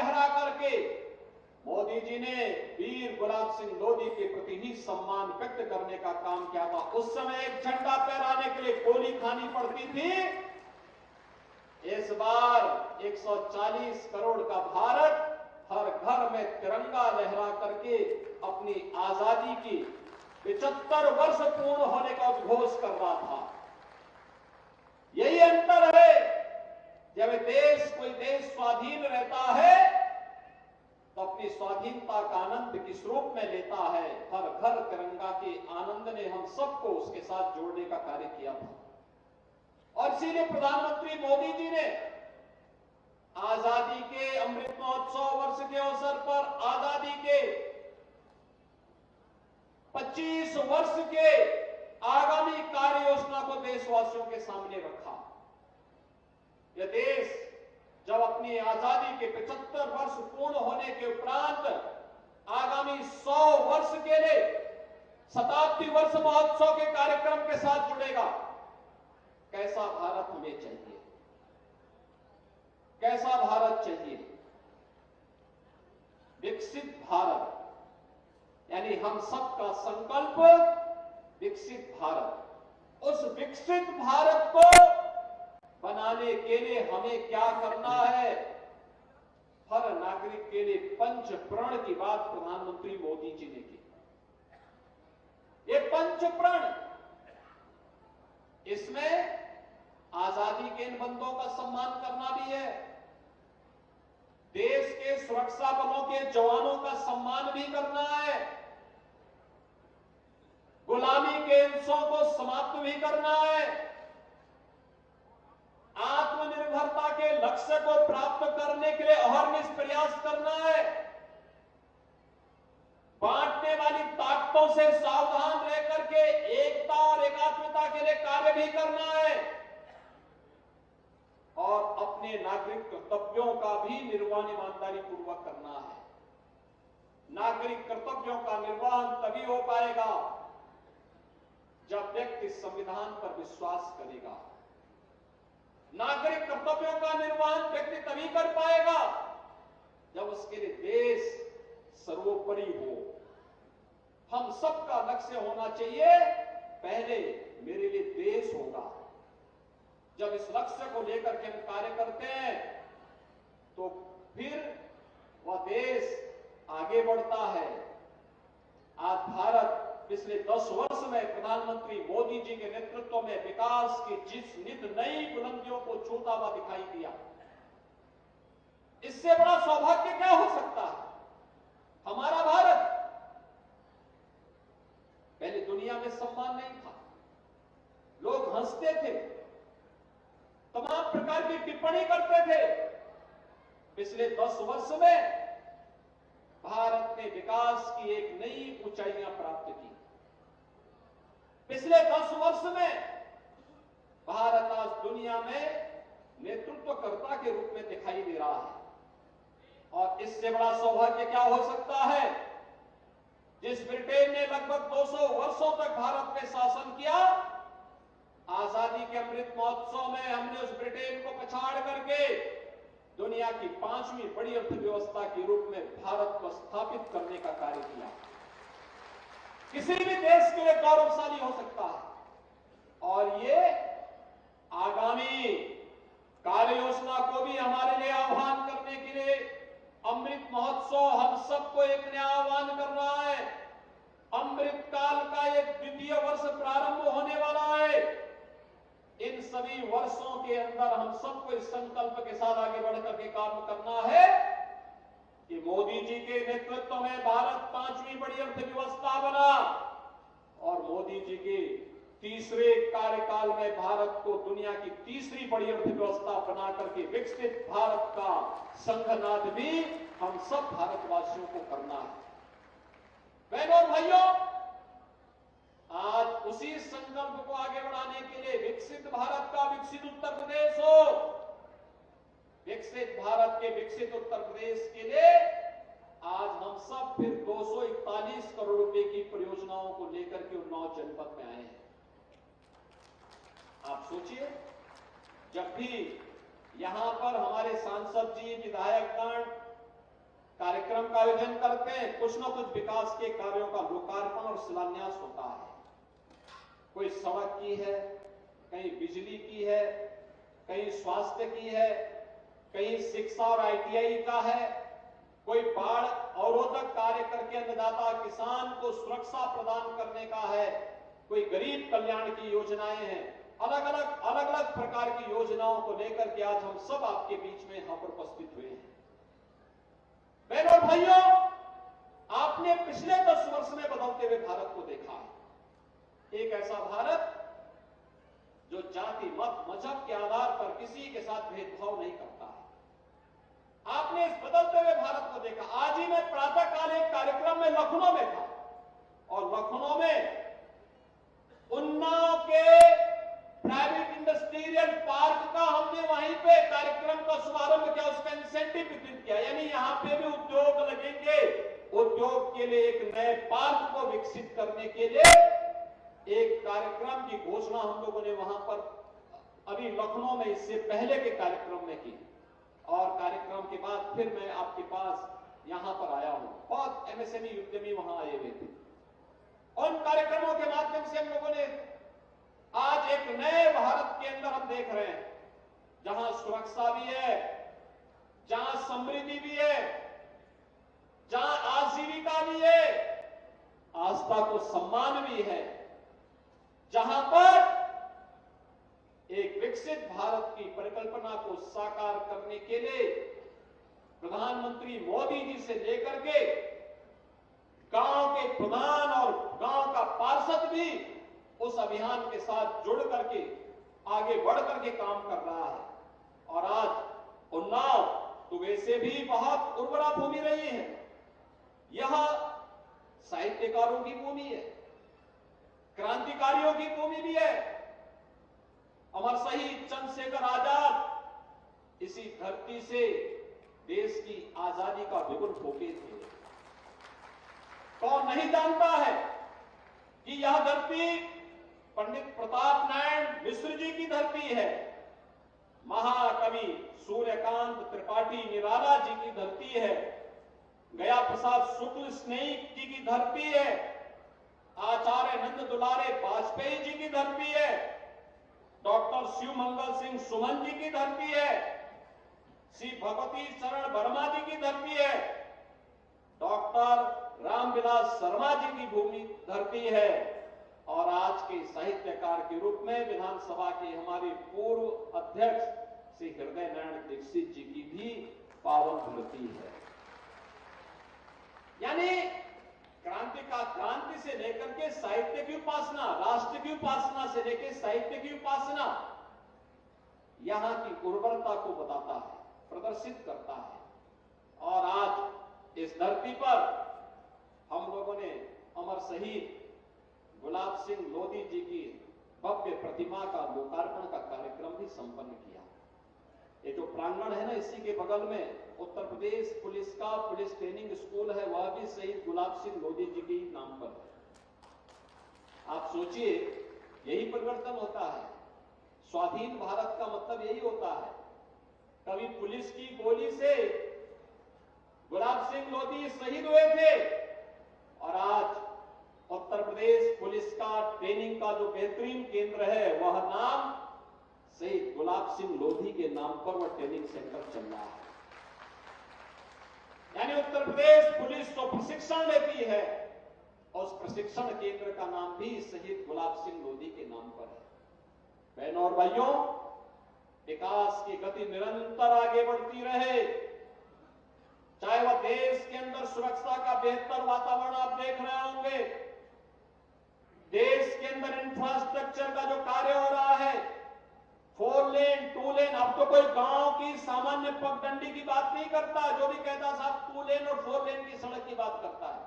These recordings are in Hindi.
लहरा करके मोदी जी ने वीर गुलाब सिंह लोधी के प्रति ही सम्मान व्यक्त करने का काम किया था। उस समय एक झंडा फहराने के लिए गोली खानी पड़ती थी। इस बार 140 करोड़ का भारत हर घर में तिरंगा लहरा करके अपनी आजादी की 75 वर्ष पूर्ण होने का उद्घोष कर रहा था। यही अंतर है। जब कोई देश स्वाधीन रहता है तो अपनी स्वाधीनता का आनंद किस रूप में लेता है। हर घर तिरंगा के आनंद ने हम सबको उसके साथ जोड़ने का कार्य किया था और इसीलिए प्रधानमंत्री मोदी जी ने आजादी के अमृत महोत्सव वर्ष के अवसर पर आजादी के 25 वर्ष के आगामी कार्य योजना को देशवासियों के सामने रखा। यह देश जब अपनी आजादी के 75 वर्ष पूर्ण होने के उपरांत आगामी 100 वर्ष के लिए शताब्दी वर्ष महोत्सव के कार्यक्रम के साथ जुड़ेगा। कैसा भारत हमें चाहिए, कैसा भारत चाहिए? विकसित भारत, यानी हम सबका संकल्प विकसित भारत। उस विकसित भारत को बनाने के लिए हमें क्या करना है? हर नागरिक के लिए पंच प्रण की बात प्रधानमंत्री मोदी जी ने की। ये पंच प्रण, इसमें आजादी के इन बंदों का सम्मान करना भी है, देश के सुरक्षा बलों के जवानों का सम्मान भी करना है, गुलामी के हिंसों को समाप्त भी करना है, आत्मनिर्भरता के लक्ष्य को प्राप्त करने के लिए अहर्निश प्रयास करना है, बांटने वाली ताकतों से सावधान रह करके एकता और एकात्मता के लिए कार्य भी करना है और अपने नागरिक कर्तव्यों का भी निर्वहन ईमानदारी पूर्वक करना है। नागरिक कर्तव्यों का निर्वहन तभी हो पाएगा जब व्यक्ति संविधान पर विश्वास करेगा। नागरिक कर्तव्यों का निर्वहन व्यक्ति तभी कर पाएगा जब उसके लिए देश सर्वोपरि हो। हम सबका लक्ष्य होना चाहिए, पहले मेरे लिए देश होगा। जब इस लक्ष्य को लेकर के हम कार्य करते हैं तो फिर वह देश आगे बढ़ता है। आज भारत पिछले 10 वर्ष में प्रधानमंत्री मोदी जी के नेतृत्व में विकास की जिस नित नई बुलंदियों को छूता हुआ दिखाई दिया, इससे बड़ा सौभाग्य क्या हो सकता है? हमारा भारत, पहले दुनिया में सम्मान नहीं था, लोग हंसते थे, तमाम प्रकार की टिप्पणी करते थे। पिछले 10 वर्ष में भारत ने विकास की एक नई ऊंचाइयां प्राप्त की। पिछले 10 वर्ष में भारत आज दुनिया में नेतृत्वकर्ता के रूप में दिखाई दे रहा है और इससे बड़ा सौभाग्य क्या हो सकता है? जिस ब्रिटेन ने लगभग 200 वर्षों तक भारत में शासन किया, आजादी के अमृत महोत्सव में हमने उस ब्रिटेन को पछाड़ करके दुनिया की 5वीं बड़ी अर्थव्यवस्था के रूप में भारत को स्थापित करने का कार्य किया। किसी भी देश के लिए गौरवशाली हो सकता है और ये आगामी कार्य योजना को भी हमारे लिए आह्वान करने के लिए अमृत महोत्सव हम सबको एक नया आह्वान कर रहा है। अमृत काल का एक द्वितीय वर्ष प्रारंभ होने वाला है। इन सभी वर्षों के अंदर हम सबको इस संकल्प के साथ आगे बढ़कर के काम करना है कि मोदी जी के नेतृत्व में भारत 5वीं बड़ी अर्थव्यवस्था बना और मोदी जी के तीसरे कार्यकाल में भारत को दुनिया की तीसरी बड़ी अर्थव्यवस्था बना करके विकसित भारत का संघनाद भी हम सब भारतवासियों को करना है। बहनों और भाइयों, आज उसी संकल्प को आगे बढ़ाने के लिए विकसित भारत का विकसित उत्तर प्रदेश हो, विकसित भारत के विकसित उत्तर प्रदेश के लिए आज हम सब फिर 241 करोड़ रुपए की परियोजनाओं को लेकर के उन्नाव जनपद में आए हैं। आप सोचिए, जब भी यहां पर हमारे सांसद जी, विधायकगण कार्यक्रम का आयोजन करते हैं, कुछ न कुछ विकास के कार्यों का लोकार्पण और शिलान्यास होता है। कोई सड़क की है, कहीं बिजली की है, कहीं स्वास्थ्य की है, कहीं शिक्षा और ITI का है, कोई बाढ़ अवरोधक कार्य करके अन्नदाता किसान को सुरक्षा प्रदान करने का है, कोई गरीब कल्याण की योजनाएं हैं। अलग अलग प्रकार की योजनाओं को लेकर के आज हम सब आपके बीच में यहां पर उपस्थित हुए हैं। बहनों और भाइयों, आपने पिछले 10 वर्ष में बदलते हुए भारत को देखा है। एक ऐसा भारत जो जाति, मत, मजहब के आधार पर किसी के साथ भेदभाव नहीं करता है। आपने इस बदलते हुए भारत को देखा। आज ही मैं प्रातःकाल एक कार्यक्रम में लखनऊ में था और लखनऊ में उन्नाव के प्राइवेट इंडस्ट्रियल पार्क का हमने वहीं पे कार्यक्रम का शुभारंभ किया, उसका इंसेंटिव वितरित किया। यानी यहां पे भी उद्योग लगेंगे। उद्योग के लिए एक नए पार्क को विकसित करने के लिए एक कार्यक्रम की घोषणा हम लोगों ने वहां पर अभी लखनऊ में इससे पहले के कार्यक्रम में की और कार्यक्रम के बाद फिर मैं आपके पास यहां पर आया हूं। बहुत MSME उद्यमी वहां आए हुए थे। उन कार्यक्रमों के माध्यम से हम लोगों ने आज एक नए भारत के अंदर हम देख रहे हैं, जहां सुरक्षा भी है, जहां समृद्धि भी है, जहां आजीविका भी है, आस्था को सम्मान भी है, जहां पर एक विकसित भारत की परिकल्पना को साकार करने के लिए प्रधानमंत्री मोदी जी से लेकर के गांव के प्रधान और गांव का पार्षद भी उस अभियान के साथ जुड़ करके आगे बढ़ करके काम कर रहा है। और आज उन्नाव तो वैसे भी बहुत उर्वरा भूमि रही है। यह साहित्यकारों की भूमि है, क्रांतिकारियों की भूमि भी है। अमर शहीद चंद्रशेखर आजाद इसी धरती से देश की आजादी का विपुल फूके थे। कौन नहीं जानता है कि यह धरती पंडित प्रताप नारायण मिश्र जी की धरती है, महाकवि सूर्यकांत त्रिपाठी निराला जी की धरती है, गया प्रसाद शुक्ल स्नेहिक जी की धरती है, आचार्य नंद दुलारे वाजपेयी जी की धरती है, डॉक्टर शिव मंगल सिंह सुमन जी की धरती है, श्री भगवती शरण वर्मा जी की धरती है, डॉक्टर रामविलास शर्मा जी की भूमि धरती है और आज के साहित्यकार के रूप में विधानसभा के हमारे पूर्व अध्यक्ष श्री हृदय नारायण दीक्षित जी की भी पावन धरती है। यानी क्रांति से लेकर के साहित्य की उपासना, राष्ट्र की उपासना से लेकर साहित्य की उपासना यहां की उर्वरता को बताता है, प्रदर्शित करता है। और आज इस धरती पर हम लोगों ने अमर शहीद गुलाब सिंह लोधी जी की भव्य प्रतिमा का लोकार्पण का कार्यक्रम भी संपन्न किया। ये जो प्रांगण है ना, इसी के बगल में उत्तर प्रदेश पुलिस का पुलिस ट्रेनिंग स्कूल है, वह भी शहीद गुलाब सिंह लोधी जी के नाम पर है। आप सोचिए, यही परिवर्तन होता है। स्वाधीन भारत का मतलब यही होता है। कभी पुलिस की गोली से गुलाब सिंह लोधी शहीद हुए थे और आज उत्तर प्रदेश पुलिस का ट्रेनिंग का जो बेहतरीन केंद्र है, वह नाम शहीद गुलाब सिंह लोधी के नाम पर वह ट्रेनिंग सेंटर चल रहा है। यानी उत्तर प्रदेश पुलिस जो प्रशिक्षण लेती है, उस प्रशिक्षण केंद्र का नाम भी शहीद गुलाब सिंह लोधी के नाम पर है। बहनों और भाइयों, विकास की गति निरंतर आगे बढ़ती रहे, चाहे वह देश के अंदर सुरक्षा का बेहतर वातावरण आप देख रहे होंगे, देश के अंदर इंफ्रास्ट्रक्चर का जो कार्य हो रहा है, 4 लेन 2 लेन, अब तो कोई गांव की सामान्य पगडंडी की बात नहीं करता। जो भी कहता साहब 2 लेन और 4 लेन की सड़क की बात करता है।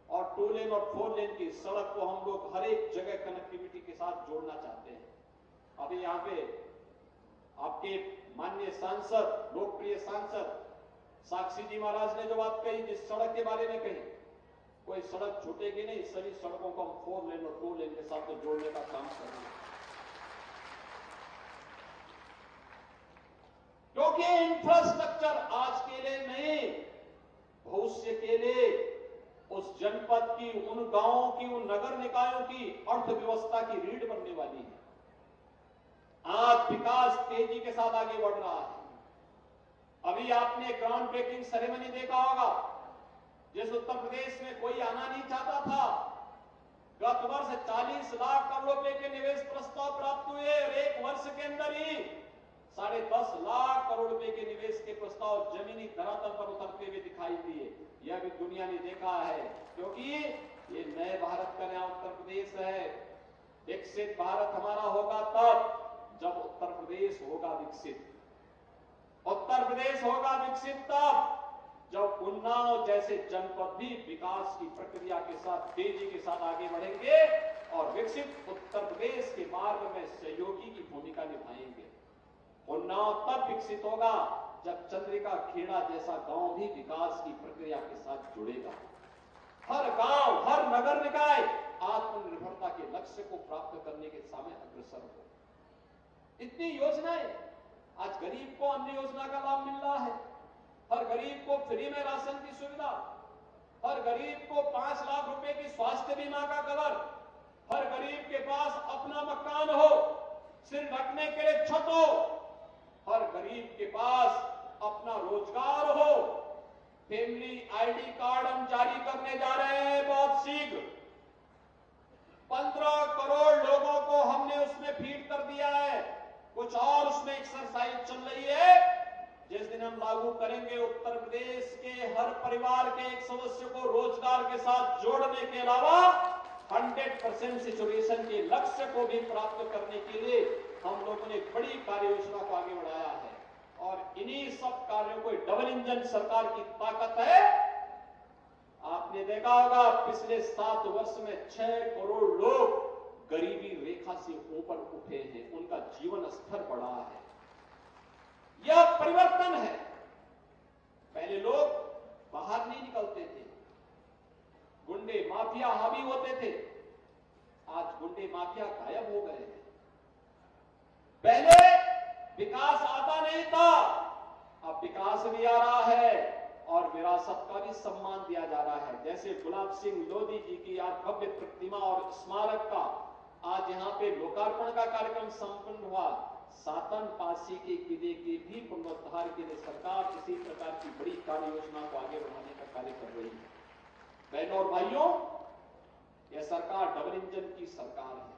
और 2 लेन और 4 लेन की सड़क को हम लोग हर एक जगह कनेक्टिविटी के साथ जोड़ना चाहते हैं। अभी यहाँ पे आपके माननीय सांसद, लोकप्रिय सांसद साक्षी जी महाराज ने जो बात कही, जिस सड़क के बारे में कही, कोई सड़क छूटेगी नहीं। सभी सड़कों को हम 4 लेन और 2 लेन के साथ तो जोड़ने का काम कर रहे हैं, क्योंकि इंफ्रास्ट्रक्चर आज के लिए नहीं, भविष्य के लिए उस जनपद की, उन गांवों की, उन नगर निकायों की अर्थव्यवस्था की रीढ़ बनने वाली है। आज विकास तेजी के साथ आगे बढ़ रहा है। अभी आपने ग्राउंड ब्रेकिंग सेरेमनी देखा होगा। जिस उत्तर प्रदेश में कोई आना नहीं चाहता था, गत वर्ष 40 लाख करोड़ रुपए के निवेश प्रस्ताव प्राप्त हुए और एक वर्ष के अंदर ही 10.5 लाख करोड़ रुपए के निवेश के प्रस्ताव जमीनी धरातल पर उतरते हुए दिखाई दिए। यह भी दुनिया ने देखा है, क्योंकि ये नए भारत का नया उत्तर प्रदेश है। विकसित भारत हमारा होगा तब जब उत्तर प्रदेश होगा विकसित। उत्तर प्रदेश होगा विकसित तब जब उन्नाव जैसे जनपद भी विकास की प्रक्रिया के साथ तेजी के साथ आगे बढ़ेंगे और विकसित उत्तर प्रदेश के मार्ग में सहयोगी की भूमिका निभाएंगे। उन्नाव तब विकसित होगा जब चंद्रिका खेड़ा जैसा गांव भी विकास की प्रक्रिया के साथ जुड़ेगा। हर गांव, हर नगर निकाय आत्मनिर्भरता के लक्ष्य को प्राप्त करने के सामने अग्रसर हो। इतनी योजनाएं, आज गरीब को अन्न योजना का लाभ मिल रहा है। हर गरीब को फ्री में राशन की सुविधा, हर गरीब को 5 लाख रुपए की स्वास्थ्य बीमा का कवर, हर गरीब के पास अपना मकान हो, सिर ढकने के लिए छत हो, हर गरीब के पास अपना रोजगार हो। फैमिली आईडी कार्ड हम जारी करने जा रहे हैं बहुत शीघ्र। 15 करोड़ लोगों को हमने उसमें फीड कर दिया है। कुछ और उसमें एक्सरसाइज चल रही है। जिस दिन हम लागू करेंगे, उत्तर प्रदेश के हर परिवार के एक सदस्य को रोजगार के साथ जोड़ने के अलावा 100% सिचुएशन के लक्ष्य को भी प्राप्त करने के लिए हम लोगों ने बड़ी कार्य योजना को आगे बढ़ाया है। और इन्हीं सब कार्यों को डबल इंजन सरकार की ताकत है। आपने देखा होगा पिछले 7 वर्ष में 6 करोड़ लोग गरीबी रेखा से ऊपर उठे हैं, उनका जीवन स्तर बढ़ा है। यह परिवर्तन है। पहले लोग बाहर नहीं निकलते थे, गुंडे माफिया हावी होते थे। आज गुंडे माफिया गायब हो गए हैं। पहले विकास आता नहीं था, अब विकास भी आ रहा है और विरासत का भी सम्मान दिया जा रहा है। जैसे गुलाब सिंह लोधी जी की आज भव्य प्रतिमा और स्मारक का आज यहाँ पे लोकार्पण का कार्यक्रम संपन्न हुआ। सातन पासी के किले के भी पुनरुद्धार के लिए सरकार इसी प्रकार की बड़ी कार्य योजना को आगे बढ़ाने का कार्य कर रही है। बहनों और भाइयों, यह सरकार डबल इंजन की सरकार है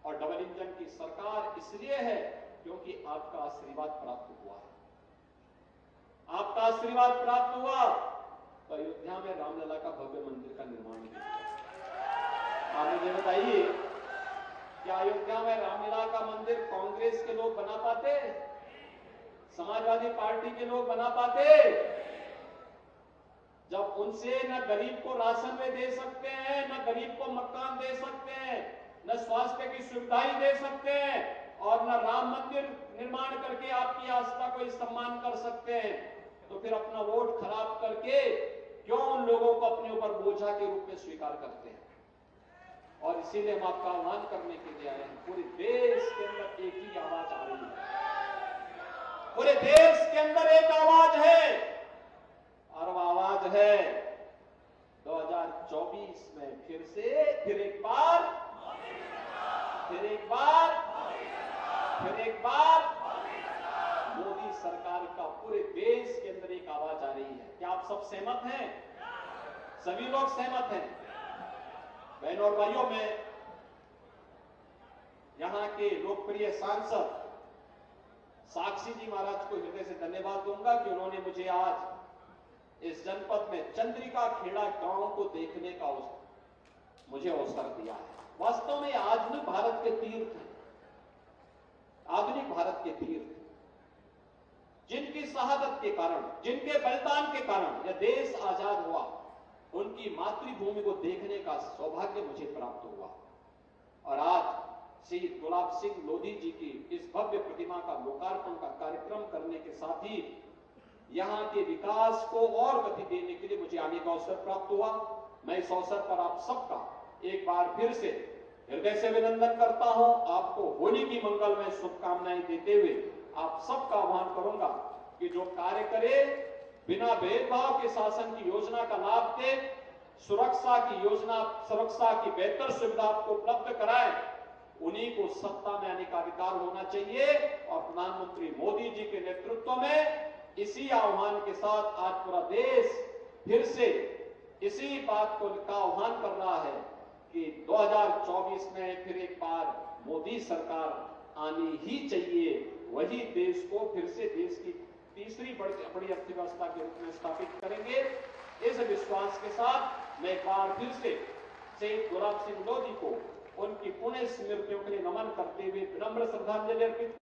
और डबल इंजन की सरकार इसलिए है क्योंकि आपका आशीर्वाद प्राप्त हुआ है। आपका आशीर्वाद प्राप्त हुआ तो अयोध्या में रामलला का भव्य मंदिर का निर्माण किया। आप मुझे बताइए, क्या अयोध्या में रामलला का मंदिर कांग्रेस के लोग बना पाते? समाजवादी पार्टी के लोग बना पाते? जब उनसे न गरीब को राशन में दे सकते हैं, न गरीब को मकान दे सकते हैं, न स्वास्थ्य की सुविधाएं दे सकते हैं और न राम मंदिर निर्माण करके आपकी आस्था को सम्मान कर सकते हैं, तो फिर अपना वोट खराब करके क्यों उन लोगों को अपने ऊपर बोझा के रूप में स्वीकार करते हैं? और इसीलिए हम आपका आह्वान करने के लिए आए हैं। पूरे देश के अंदर एक ही आवाज आ रही है। पूरे देश के अंदर एक आवाज है और वह आवाज है 2024 में फिर एक बार मोदी सरकार का पूरे देश के अंदर एक आवाज आ रही है। क्या आप सब सहमत हैं? सभी लोग सहमत हैं? बहनों और भाइयों, मैं यहां के लोकप्रिय सांसद साक्षी जी महाराज को हृदय से धन्यवाद दूंगा कि उन्होंने मुझे आज इस जनपद में चंद्रिका खेड़ा गांव को देखने का मुझे अवसर दिया है। वास्तव में आधुनिक भारत के तीर्थ हैं, आधुनिक भारत के तीर्थ, जिनकी शहादत के कारण, जिनके बलिदान के कारण यह देश आजाद हुआ, उनकी मातृभूमि को देखने का सौभाग्य मुझे प्राप्त हुआ। और आज श्री गुलाब सिंह लोधी जी की इस भव्य प्रतिमा का लोकार्पण का कार्यक्रम करने के साथ ही यहां के विकास को और गति देने के लिए मुझे आने का अवसर प्राप्त हुआ। मैं इस अवसर पर आप सबका एक बार फिर से हृदय से अभिनंदन करता हूं। आपको होली की मंगलमय शुभकामनाएं देते हुए आप सबका आह्वान करूंगा कि जो कार्य करे बिना भेदभाव के शासन की योजना का लाभ दे, सुरक्षा की बेहतर सुविधा आपको उपलब्ध कराए, उन्हीं को सत्ता में आने का अधिकार होना चाहिए। और प्रधानमंत्री मोदी जी के नेतृत्व में इसी आह्वान के साथ आज पूरा देश फिर से इसी बात को का आह्वान कर रहा है कि 2024 में फिर एक बार मोदी सरकार आनी ही चाहिए। वही देश को फिर से देश की तीसरी बड़ी अर्थव्यवस्था के रूप में स्थापित करेंगे। इस विश्वास के साथ मैं एक बार फिर से शहीद गुलाब सिंह लोधी को उनकी पुण्य स्मृतियों के लिए नमन करते हुए विनम्र श्रद्धांजलि अर्पित